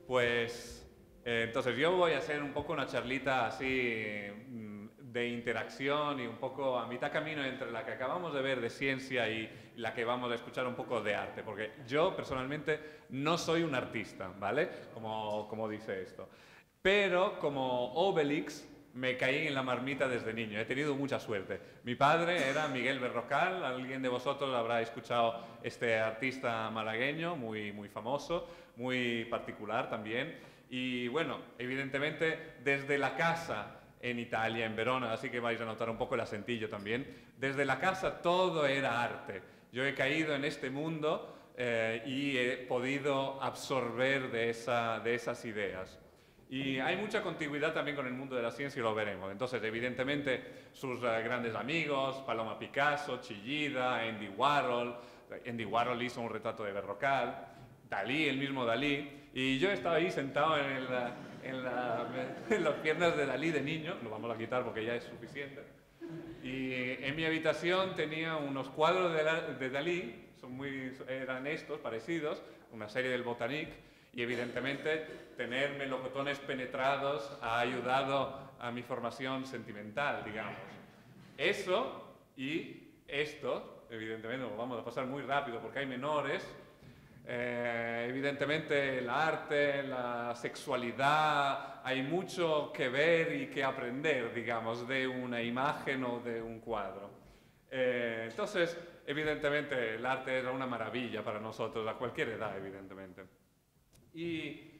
Pues, entonces yo voy a hacer un poco una charlita así de interacción y un poco a mitad camino entre la que acabamos de ver de ciencia y la que vamos a escuchar un poco de arte, porque yo personalmente no soy un artista, ¿vale? Como dice esto. Pero como Obelix me caí en la marmita desde niño, he tenido mucha suerte. Mi padre era Miguel Berrocal, alguien de vosotros habrá escuchado este artista malagueño, muy famoso, muy particular también. Y bueno, evidentemente desde la casa en Italia, en Verona, así que vais a notar un poco el acentillo también, desde la casa todo era arte. Yo he caído en este mundo y he podido absorber de esas ideas. Y hay mucha continuidad también con el mundo de la ciencia y lo veremos. Entonces, evidentemente, sus grandes amigos, Paloma Picasso, Chillida, Andy Warhol. Andy Warhol hizo un retrato de Berrocal, Dalí, el mismo Dalí. Y yo estaba ahí sentado en las piernas de Dalí de niño, lo vamos a quitar porque ya es suficiente. Y en mi habitación tenía unos cuadros de Dalí, eran estos, parecidos, una serie del Botanique. Y evidentemente tener melocotones penetrados ha ayudado a mi formación sentimental, digamos. Eso y esto, evidentemente, lo vamos a pasar muy rápido porque hay menores. Evidentemente el arte, la sexualidad, hay mucho que ver y que aprender, digamos, de una imagen o de un cuadro. Entonces, evidentemente el arte era una maravilla para nosotros, a cualquier edad, evidentemente. Y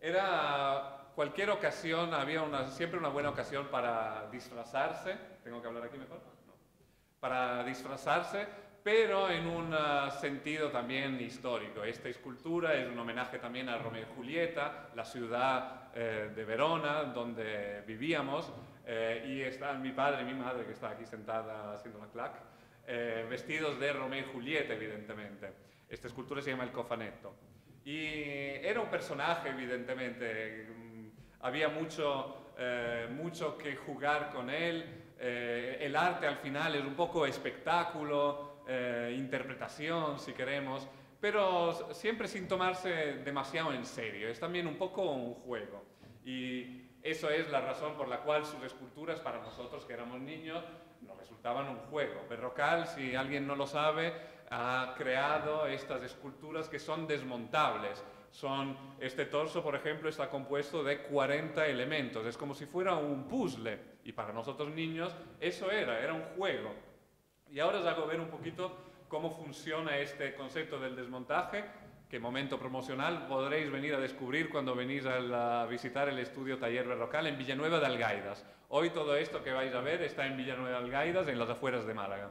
era cualquier ocasión, había siempre una buena ocasión para disfrazarse. ¿Tengo que hablar aquí mejor? No. Para disfrazarse, pero en un sentido también histórico. Esta escultura es un homenaje también a Romeo y Julieta, la ciudad de Verona, donde vivíamos, y están mi padre y mi madre, que está aquí sentada haciendo una clac, vestidos de Romeo y Julieta, evidentemente. Esta escultura se llama El Cofanetto. Y era un personaje, evidentemente, había mucho que jugar con él. El arte al final es un poco espectáculo, interpretación, si queremos, pero siempre sin tomarse demasiado en serio. Es también un poco un juego. Y eso es la razón por la cual sus esculturas, para nosotros que éramos niños, nos resultaban un juego. Berrocal, si alguien no lo sabe, ha creado estas esculturas que son desmontables. Este torso, por ejemplo, está compuesto de 40 elementos. Es como si fuera un puzzle. Y para nosotros niños eso era un juego. Y ahora os hago ver un poquito cómo funciona este concepto del desmontaje, que momento promocional podréis venir a descubrir cuando venís a visitar el estudio Taller Berrocal en Villanueva de Algaidas. Hoy todo esto que vais a ver está en Villanueva de Algaidas, en las afueras de Málaga.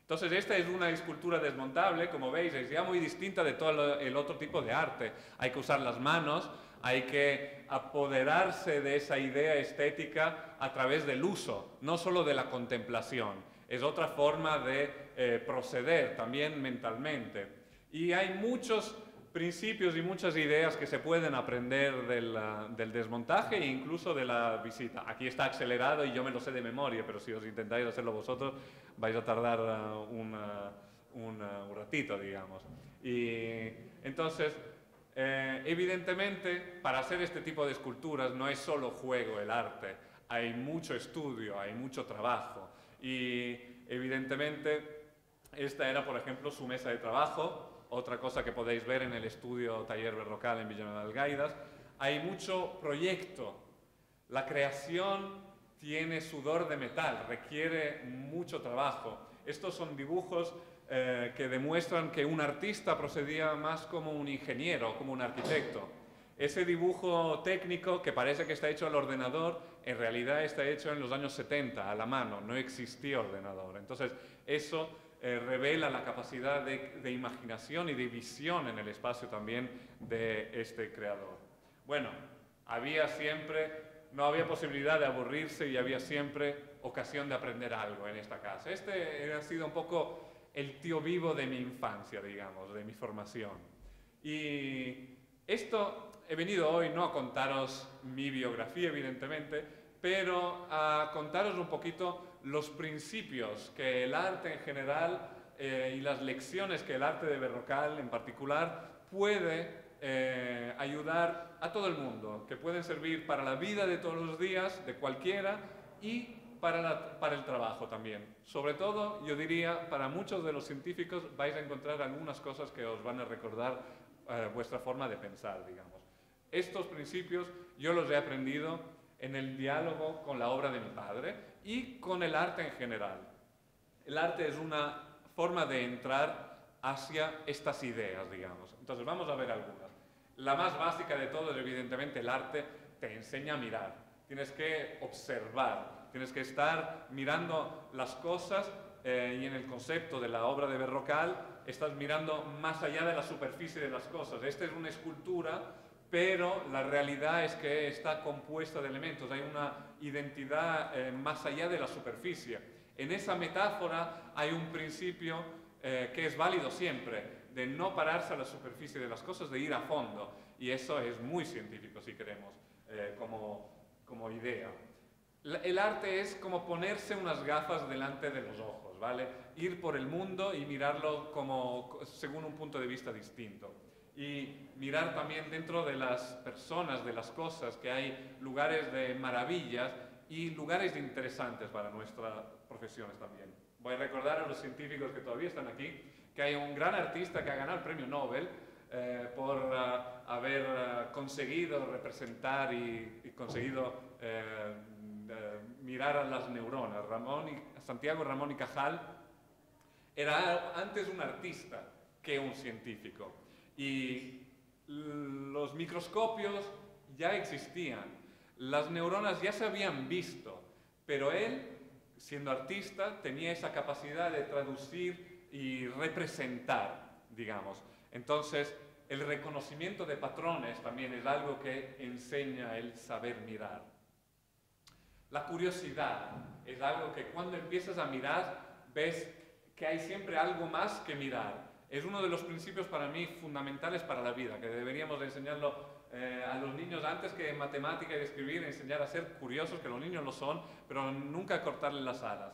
Entonces esta es una escultura desmontable, como veis, es ya muy distinta de todo el otro tipo de arte. Hay que usar las manos, hay que apoderarse de esa idea estética a través del uso, no solo de la contemplación. Es otra forma de proceder también mentalmente. Y hay muchos principios y muchas ideas que se pueden aprender del desmontaje e incluso de la visita. Aquí está acelerado y yo me lo sé de memoria, pero si os intentáis hacerlo vosotros vais a tardar un ratito, digamos. Y entonces, evidentemente, para hacer este tipo de esculturas no es solo juego el arte, hay mucho estudio, hay mucho trabajo. Y evidentemente, esta era, por ejemplo, su mesa de trabajo. Otra cosa que podéis ver en el estudio Taller Berrocal en Villanueva de Algaidas. Hay mucho proyecto. La creación tiene sudor de metal, requiere mucho trabajo. Estos son dibujos que demuestran que un artista procedía más como un ingeniero, como un arquitecto. Ese dibujo técnico que parece que está hecho al ordenador, en realidad está hecho en los años 70, a la mano, no existía ordenador. Entonces, eso revela la capacidad de imaginación y de visión en el espacio también de este creador. Bueno, no había posibilidad de aburrirse y había siempre ocasión de aprender algo en esta casa. Este ha sido un poco el tío vivo de mi infancia, digamos, de mi formación. Y esto he venido hoy no a contaros mi biografía, evidentemente, pero a contaros un poquito los principios que el arte en general y las lecciones que el arte de Berrocal en particular puede ayudar a todo el mundo, que pueden servir para la vida de todos los días, de cualquiera, y para el trabajo también. Sobre todo, yo diría, para muchos de los científicos vais a encontrar algunas cosas que os van a recordar vuestra forma de pensar, digamos. Estos principios yo los he aprendido en el diálogo con la obra de mi padre y con el arte en general. El arte es una forma de entrar hacia estas ideas, digamos. Entonces vamos a ver algunas. La más básica de todo es evidentemente el arte te enseña a mirar. Tienes que observar, tienes que estar mirando las cosas y en el concepto de la obra de Berrocal estás mirando más allá de la superficie de las cosas. Esta es una escultura, pero la realidad es que está compuesta de elementos, hay una identidad más allá de la superficie. En esa metáfora hay un principio que es válido siempre, de no pararse a la superficie de las cosas, de ir a fondo, y eso es muy científico si queremos, como idea. El arte es como ponerse unas gafas delante de los ojos, ¿vale? Ir por el mundo y mirarlo según un punto de vista distinto. Y mirar también dentro de las personas, de las cosas, que hay lugares de maravillas y lugares interesantes para nuestras profesiones también. Voy a recordar a los científicos que todavía están aquí que hay un gran artista que ha ganado el premio Nobel por haber conseguido representar y conseguido mirar a las neuronas. Santiago Ramón y Cajal era antes un artista que un científico. Y los microscopios ya existían, las neuronas ya se habían visto, pero él, siendo artista, tenía esa capacidad de traducir y representar, digamos. Entonces, el reconocimiento de patrones también es algo que enseña el saber mirar. La curiosidad es algo que cuando empiezas a mirar, ves que hay siempre algo más que mirar. Es uno de los principios para mí fundamentales para la vida, que deberíamos enseñarlo a los niños antes que en matemática y escribir, enseñar a ser curiosos, que los niños lo son, pero nunca cortarles las alas.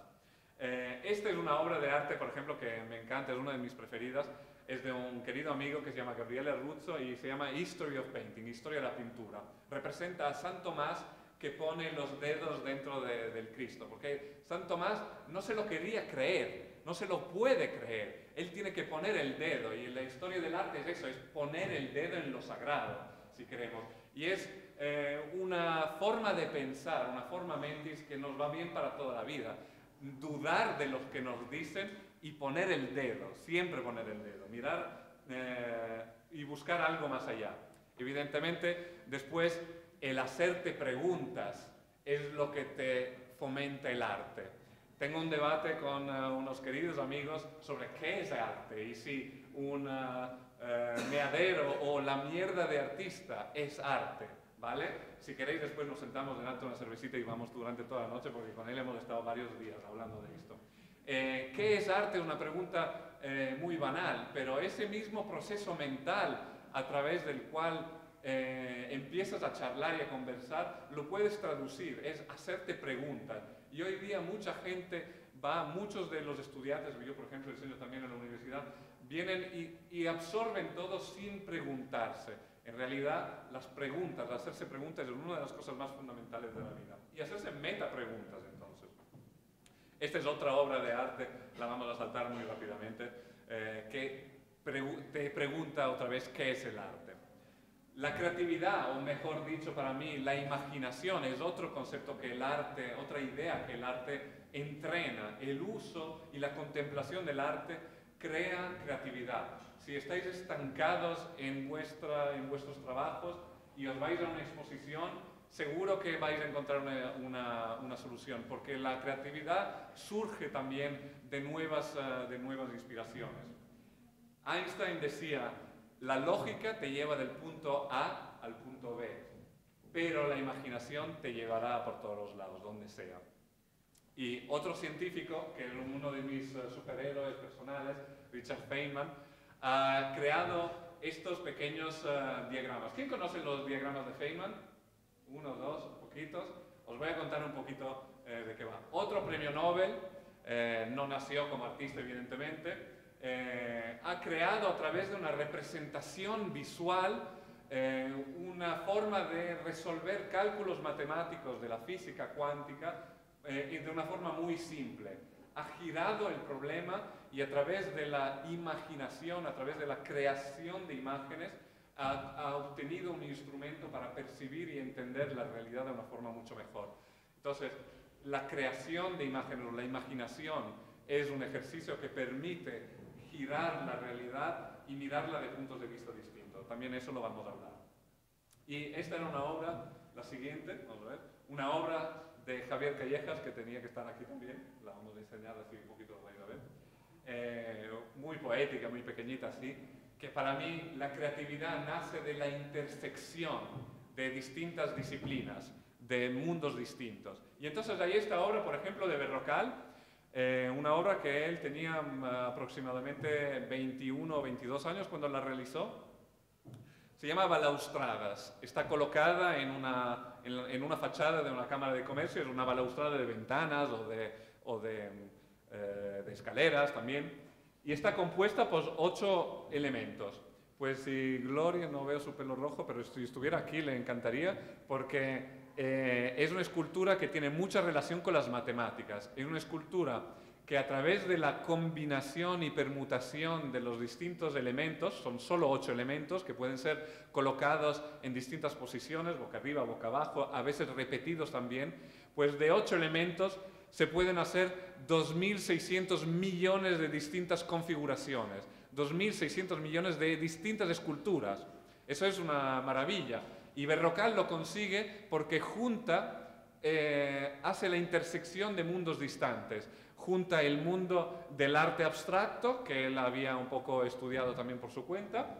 Esta es una obra de arte, por ejemplo, que me encanta, es una de mis preferidas, es de un querido amigo que se llama Gabriele Ruzzo y se llama History of Painting, Historia de la Pintura. Representa a San Tomás que pone los dedos dentro del Cristo, porque San Tomás no se lo quería creer, no se lo puede creer. Él tiene que poner el dedo, y la historia del arte es eso, es poner el dedo en lo sagrado, si queremos. Y es una forma de pensar, una forma mentis que nos va bien para toda la vida. Dudar de lo que nos dicen y poner el dedo, siempre poner el dedo, mirar y buscar algo más allá. Evidentemente, después, el hacerte preguntas es lo que te fomenta el arte. Tengo un debate con unos queridos amigos sobre qué es arte y si un meadero o la mierda de artista es arte, ¿vale? Si queréis después nos sentamos delante de una cervecita y vamos durante toda la noche porque con él hemos estado varios días hablando de esto. ¿Qué es arte? Una pregunta muy banal, pero ese mismo proceso mental a través del cual empiezas a charlar y a conversar, lo puedes traducir, es hacerte preguntas. Y hoy día mucha gente muchos de los estudiantes, yo por ejemplo enseño también en la universidad, vienen y absorben todo sin preguntarse. En realidad, las preguntas, hacerse preguntas es una de las cosas más fundamentales de la vida. Y hacerse metapreguntas, entonces. Esta es otra obra de arte, la vamos a saltar muy rápidamente, que te pregunta otra vez qué es el arte. La creatividad, o mejor dicho para mí, la imaginación es otro concepto que el arte, otra idea que el arte entrena. El uso y la contemplación del arte crean creatividad. Si estáis estancados en vuestros trabajos y os vais a una exposición, seguro que vais a encontrar una solución, porque la creatividad surge también de nuevas inspiraciones. Einstein decía: la lógica te lleva del punto A al punto B, pero la imaginación te llevará por todos los lados, donde sea. Y otro científico, que es uno de mis superhéroes personales, Richard Feynman, ha creado estos pequeños diagramas. ¿Quién conoce los diagramas de Feynman? Uno, dos, poquitos. Os voy a contar un poquito de qué va. Otro premio Nobel, no nació como artista evidentemente, ha creado a través de una representación visual una forma de resolver cálculos matemáticos de la física cuántica y de una forma muy simple. Ha girado el problema y a través de la imaginación, a través de la creación de imágenes, ha obtenido un instrumento para percibir y entender la realidad de una forma mucho mejor. Entonces, la creación de imágenes, la imaginación, es un ejercicio que permite girar la realidad y mirarla de puntos de vista distintos. También eso lo vamos a hablar. Y esta era una obra, la siguiente, vamos a ver, una obra de Javier Callejas, que tenía que estar aquí también, la vamos a enseñar así un poquito, lo vais a ver. Muy poética, muy pequeñita así, que para mí la creatividad nace de la intersección de distintas disciplinas, de mundos distintos. Y entonces ahí esta obra, por ejemplo, de Berrocal, una obra que él tenía aproximadamente 21 o 22 años cuando la realizó. Se llama Balaustradas. Está colocada en una fachada de una cámara de comercio, es una balaustrada de ventanas o de escaleras también. Y está compuesta por 8 elementos. Pues si Gloria, no veo su pelo rojo, pero si estuviera aquí le encantaría, porque es una escultura que tiene mucha relación con las matemáticas. Es una escultura que a través de la combinación y permutación de los distintos elementos, son solo 8 elementos que pueden ser colocados en distintas posiciones, boca arriba, boca abajo, a veces repetidos también, pues de 8 elementos se pueden hacer 2.600 millones de distintas configuraciones, 2.600 millones de distintas esculturas. Eso es una maravilla. Y Berrocal lo consigue porque hace la intersección de mundos distantes. Junta el mundo del arte abstracto, que él había un poco estudiado también por su cuenta,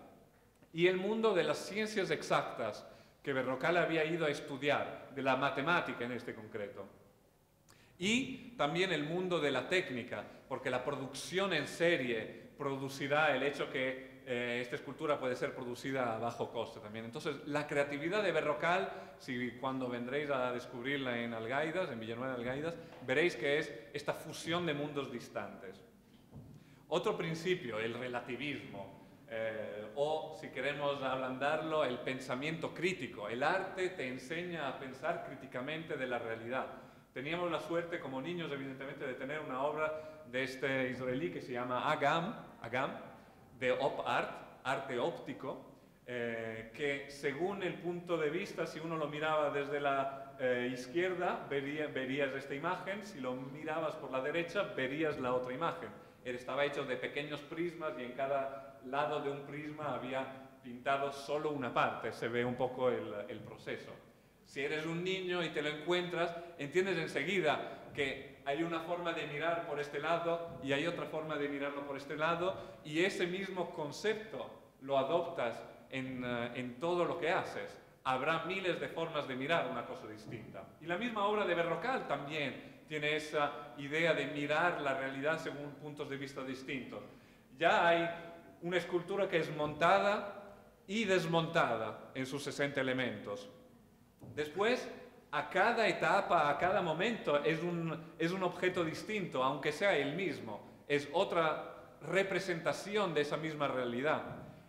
y el mundo de las ciencias exactas, que Berrocal había ido a estudiar, de la matemática en este concreto. Y también el mundo de la técnica, porque la producción en serie producirá el hecho que esta escultura puede ser producida a bajo coste también. Entonces, la creatividad de Berrocal, cuando vendréis a descubrirla en Algaidas, en Villanueva de Algaidas, veréis que es esta fusión de mundos distantes. Otro principio, el relativismo, o si queremos ablandarlo, el pensamiento crítico. El arte te enseña a pensar críticamente de la realidad. Teníamos la suerte como niños, evidentemente, de tener una obra de este israelí que se llama Agam, de Op Art, arte óptico, que según el punto de vista, si uno lo miraba desde la izquierda, verías esta imagen, si lo mirabas por la derecha, verías la otra imagen. Estaba hecho de pequeños prismas y en cada lado de un prisma había pintado solo una parte, se ve un poco el proceso. Si eres un niño y te lo encuentras, entiendes enseguida que hay una forma de mirar por este lado y hay otra forma de mirarlo por este lado, y ese mismo concepto lo adoptas en todo lo que haces. Habrá miles de formas de mirar una cosa distinta. Y la misma obra de Berrocal también tiene esa idea de mirar la realidad según puntos de vista distintos. Ya hay una escultura que es montada y desmontada en sus 60 elementos. Después, a cada etapa, a cada momento, es un objeto distinto, aunque sea el mismo. Es otra representación de esa misma realidad.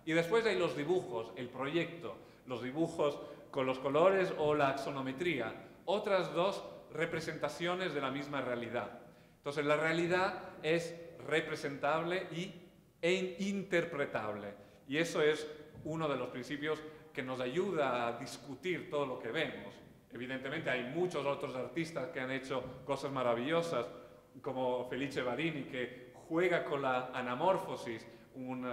Y después hay los dibujos, el proyecto, los dibujos con los colores o la axonometría. Otras 2 representaciones de la misma realidad. Entonces, la realidad es representable e interpretable. Y eso es uno de los principios que nos ayuda a discutir todo lo que vemos. Evidentemente hay muchos otros artistas que han hecho cosas maravillosas, como Felice Varini, que juega con la anamorfosis, un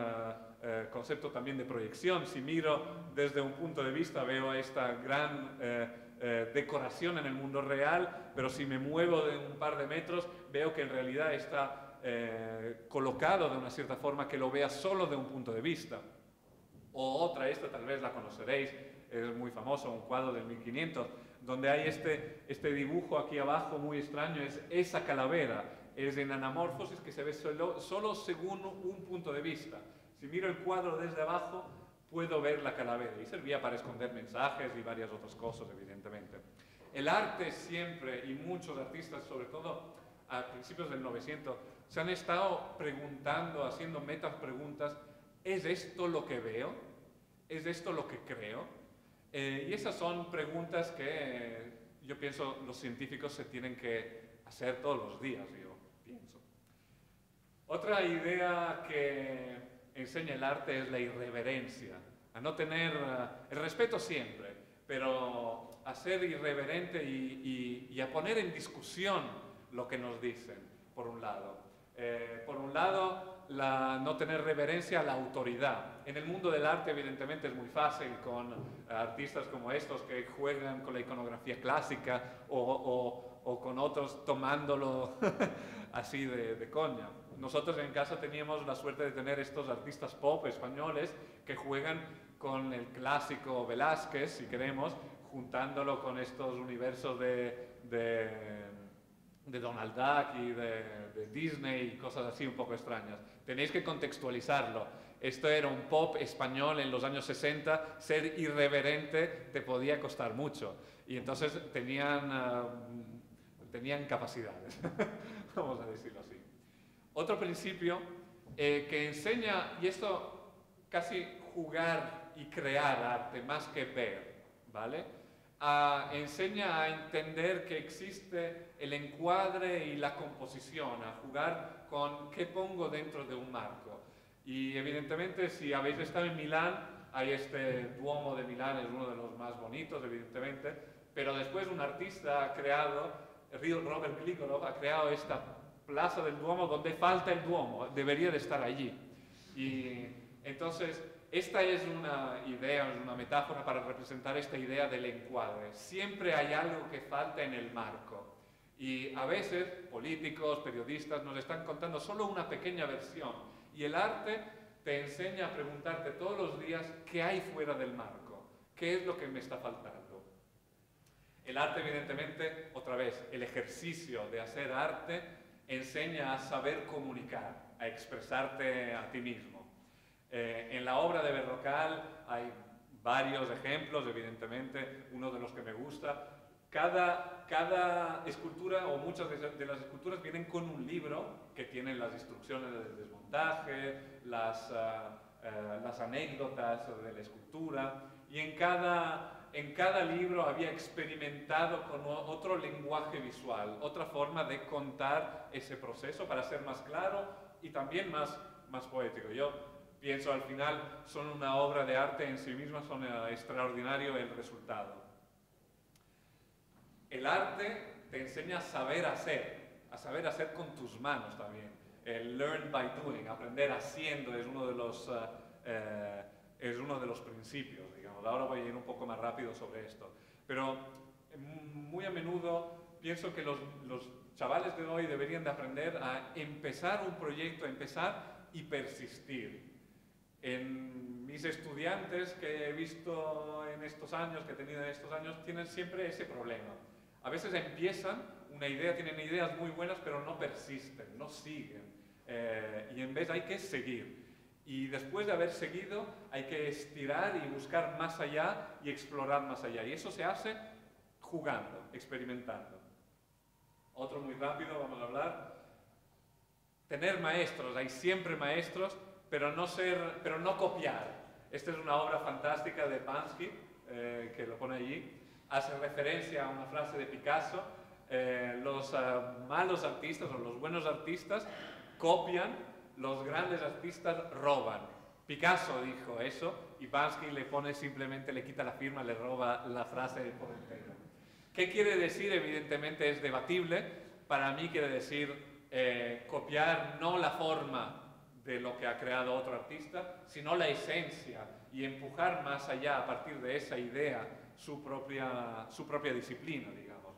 concepto también de proyección. Si miro desde un punto de vista, veo esta gran decoración en el mundo real, pero si me muevo de un par de metros, veo que en realidad está colocado de una cierta forma que lo vea solo de un punto de vista. O otra, esta tal vez la conoceréis, es muy famoso, un cuadro del 1500, donde hay este dibujo aquí abajo muy extraño, es esa calavera, es en anamorfosis que se ve solo según un punto de vista. Si miro el cuadro desde abajo, puedo ver la calavera, y servía para esconder mensajes y varias otras cosas, evidentemente. El arte siempre, y muchos artistas, sobre todo a principios del 900, se han estado preguntando, haciendo metas preguntas: ¿es esto lo que veo? ¿Es esto lo que creo? Y esas son preguntas que yo pienso los científicos se tienen que hacer todos los días, yo pienso. Otra idea que enseña el arte es la irreverencia, a no tener el respeto siempre, pero a ser irreverente y a poner en discusión lo que nos dicen, por un lado. No tener reverencia a la autoridad. En el mundo del arte, evidentemente, es muy fácil con artistas como estos que juegan con la iconografía clásica o con otros tomándolo así de coña. Nosotros en casa teníamos la suerte de tener estos artistas pop españoles que juegan con el clásico Velázquez, si queremos, juntándolo con estos universos de Donald Duck y de Disney y cosas así un poco extrañas. Tenéis que contextualizarlo. Esto era un pop español en los años 60, ser irreverente te podía costar mucho. Y entonces tenían capacidades, vamos a decirlo así. Otro principio que enseña, y esto casi jugar y crear arte más que ver, ¿vale? Enseña a entender que existe el encuadre y la composición, a jugar con qué pongo dentro de un marco. Y evidentemente, si habéis estado en Milán, hay este Duomo de Milán, es uno de los más bonitos, evidentemente, pero después un artista ha creado, Robert Grigorov, ha creado esta plaza del Duomo donde falta el Duomo, debería de estar allí. Y entonces, esta es una idea, es una metáfora para representar esta idea del encuadre. Siempre hay algo que falta en el marco. Y a veces políticos, periodistas nos están contando solo una pequeña versión. Y el arte te enseña a preguntarte todos los días qué hay fuera del marco, qué es lo que me está faltando. El arte, evidentemente, otra vez, el ejercicio de hacer arte enseña a saber comunicar, a expresarte a ti mismo. En la obra de Berrocal hay varios ejemplos, evidentemente, uno de los que me gusta. Cada escultura, o muchas de las esculturas, vienen con un libro que tiene las instrucciones del desmontaje, las anécdotas de la escultura, y en cada libro había experimentado con otro lenguaje visual, otra forma de contar ese proceso para ser más claro y también más poético. Yo pienso al final son una obra de arte en sí misma, son extraordinario el resultado. El arte te enseña a saber hacer con tus manos también. El learn by doing, aprender haciendo, es uno de los principios, digamos. Ahora voy a ir un poco más rápido sobre esto. Pero muy a menudo pienso que los chavales de hoy deberían de aprender a empezar un proyecto, a empezar y persistir. En mis estudiantes que he visto en estos años, que he tenido en estos años, tienen siempre ese problema. A veces empiezan una idea, tienen ideas muy buenas, pero no persisten, no siguen. Y en vez hay que seguir. Y después de haber seguido, hay que estirar y buscar más allá y explorar más allá. Y eso se hace jugando, experimentando. Otro muy rápido, vamos a hablar. Tener maestros, hay siempre maestros, pero no copiar. Esta es una obra fantástica de Bansky, que lo pone allí. Hace referencia a una frase de Picasso. Los malos artistas o los buenos artistas copian, los grandes artistas roban. Picasso dijo eso y Bansky le pone simplemente, le quita la firma, le roba la frase por entero. ¿Qué quiere decir? Evidentemente es debatible. Para mí quiere decir copiar no la forma de lo que ha creado otro artista, sino la esencia y empujar más allá a partir de esa idea su propia disciplina, digamos.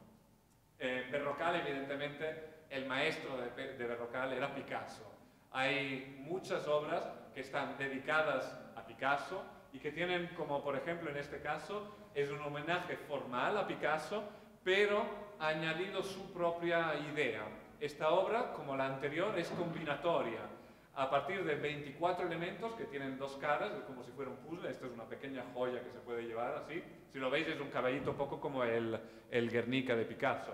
Berrocal, evidentemente, el maestro de Berrocal era Picasso. Hay muchas obras que están dedicadas a Picasso y que tienen, como por ejemplo en este caso, es un homenaje formal a Picasso, pero ha añadido su propia idea. Esta obra, como la anterior, es combinatoria. A partir de 24 elementos que tienen dos caras, es como si fuera un puzzle. Esta es una pequeña joya que se puede llevar así. Si lo veis es un caballito poco como el Guernica de Picasso.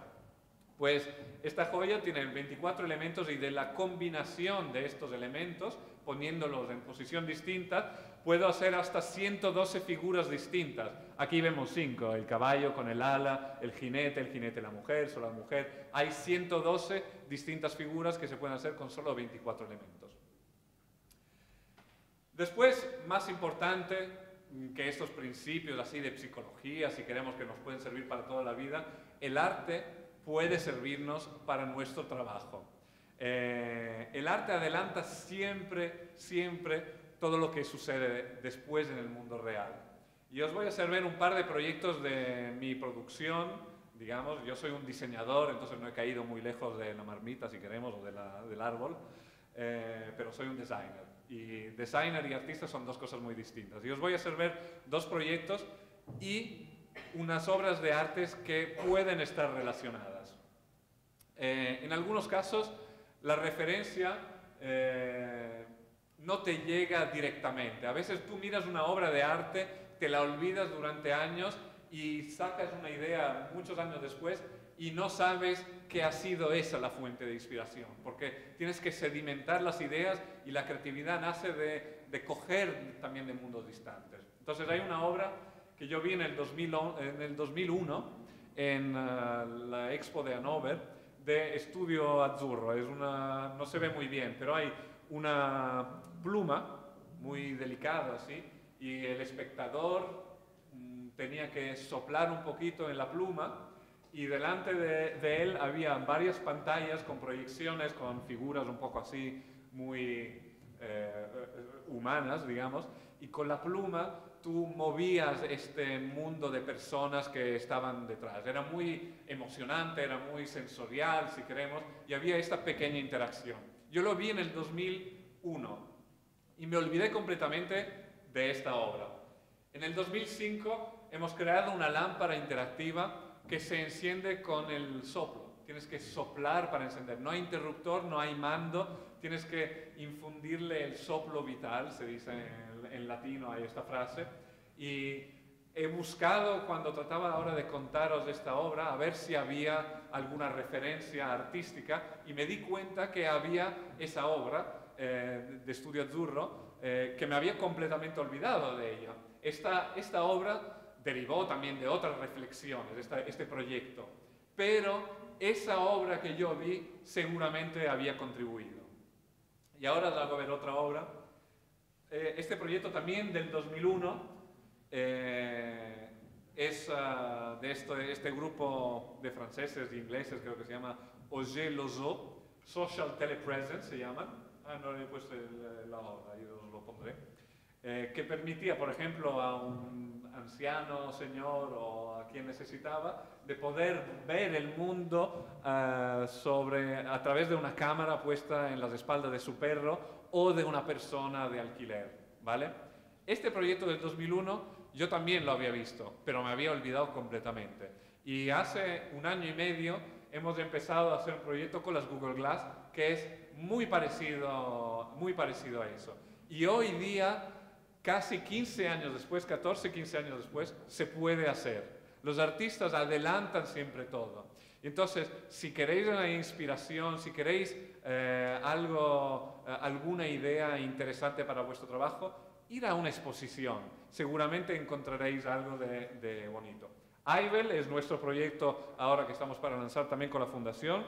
Pues esta joya tiene 24 elementos y de la combinación de estos elementos, poniéndolos en posición distinta, puedo hacer hasta 112 figuras distintas. Aquí vemos 5, el caballo con el ala, el jinete la mujer, solo la mujer. Hay 112 distintas figuras que se pueden hacer con solo 24 elementos. Después, más importante que estos principios así de psicología, si queremos que nos pueden servir para toda la vida, el arte puede servirnos para nuestro trabajo. El arte adelanta siempre todo lo que sucede después en el mundo real. Y os voy a hacer ver un par de proyectos de mi producción. Digamos, yo soy un diseñador, entonces no he caído muy lejos de la marmita, si queremos, o del árbol, pero soy un designer. Y designer y artista son dos cosas muy distintas. Y os voy a hacer ver dos proyectos y unas obras de artes que pueden estar relacionadas. En algunos casos, la referencia no te llega directamente. A veces tú miras una obra de arte, te la olvidas durante años y sacas una idea muchos años después y no sabes que ha sido esa la fuente de inspiración, porque tienes que sedimentar las ideas y la creatividad nace de coger también de mundos distantes. Entonces hay una obra que yo vi en el 2001 en la Expo de Hannover, de Studio Azzurro. No se ve muy bien, pero hay una pluma muy delicada, ¿sí? Y el espectador tenía que soplar un poquito en la pluma y delante de él había varias pantallas con proyecciones, con figuras un poco así, muy humanas, digamos, y con la pluma tú movías este mundo de personas que estaban detrás. Era muy emocionante, era muy sensorial, si queremos, y había esta pequeña interacción. Yo lo vi en el 2001 y me olvidé completamente de esta obra. En el 2005 hemos creado una lámpara interactiva que se enciende con el soplo. Tienes que soplar para encender. No hay interruptor, no hay mando. Tienes que infundirle el soplo vital, se dice en latino, hay esta frase. Y he buscado, cuando trataba ahora de contaros esta obra, a ver si había alguna referencia artística, y me di cuenta que había esa obra de Studio Azzurro, que me había completamente olvidado de ella. Esta obra derivó también de otras reflexiones, este proyecto, pero esa obra que yo vi seguramente había contribuido. Y ahora os hago ver otra obra. Este proyecto también del 2001 es de este grupo de franceses e ingleses, creo que se llama Auger Lozot, Social Telepresence se llaman. No le he puesto la obra, ahí os lo pondré. Que permitía, por ejemplo, a un anciano señor o a quien necesitaba, de poder ver el mundo a través de una cámara puesta en las espaldas de su perro o de una persona de alquiler, ¿vale? Este proyecto del 2001 yo también lo había visto, pero me había olvidado completamente. Y hace un año y medio hemos empezado a hacer un proyecto con las Google Glass que es muy parecido a eso. Y hoy día, casi 15 años después, 14, 15 años después, se puede hacer. Los artistas adelantan siempre todo. Entonces, si queréis una inspiración, si queréis alguna idea interesante para vuestro trabajo, ir a una exposición. Seguramente encontraréis algo de bonito. Aivel es nuestro proyecto ahora que estamos para lanzar también con la Fundación.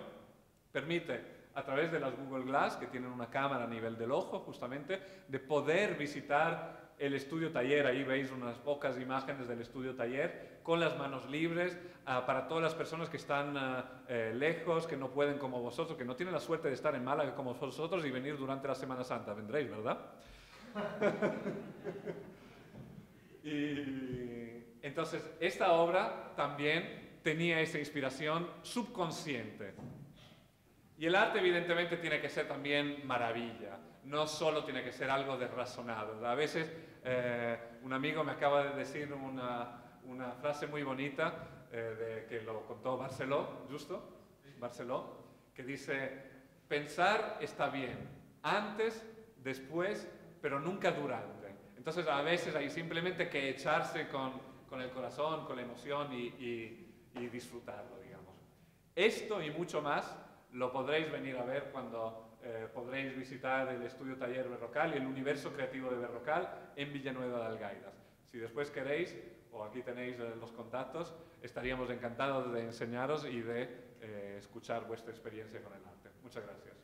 Permite, a través de las Google Glass, que tienen una cámara a nivel del ojo, justamente, de poder visitar el estudio taller. Ahí veis unas pocas imágenes del estudio taller, con las manos libres, para todas las personas que están lejos, que no pueden como vosotros, que no tienen la suerte de estar en Málaga como vosotros y venir durante la Semana Santa. Vendréis, ¿verdad? Y entonces, esta obra también tenía esa inspiración subconsciente. Y el arte evidentemente tiene que ser también maravilla, no solo tiene que ser algo desrazonado. A veces un amigo me acaba de decir una frase muy bonita que lo contó Barceló, justo, Barceló, que dice: pensar está bien, antes, después, pero nunca durante. Entonces a veces hay simplemente que echarse con el corazón, con la emoción y disfrutarlo, digamos. Esto y mucho más lo podréis venir a ver cuando podréis visitar el estudio taller Berrocal y el universo creativo de Berrocal en Villanueva de Algairas. Si después queréis, o aquí tenéis los contactos, estaríamos encantados de enseñaros y de escuchar vuestra experiencia con el arte. Muchas gracias.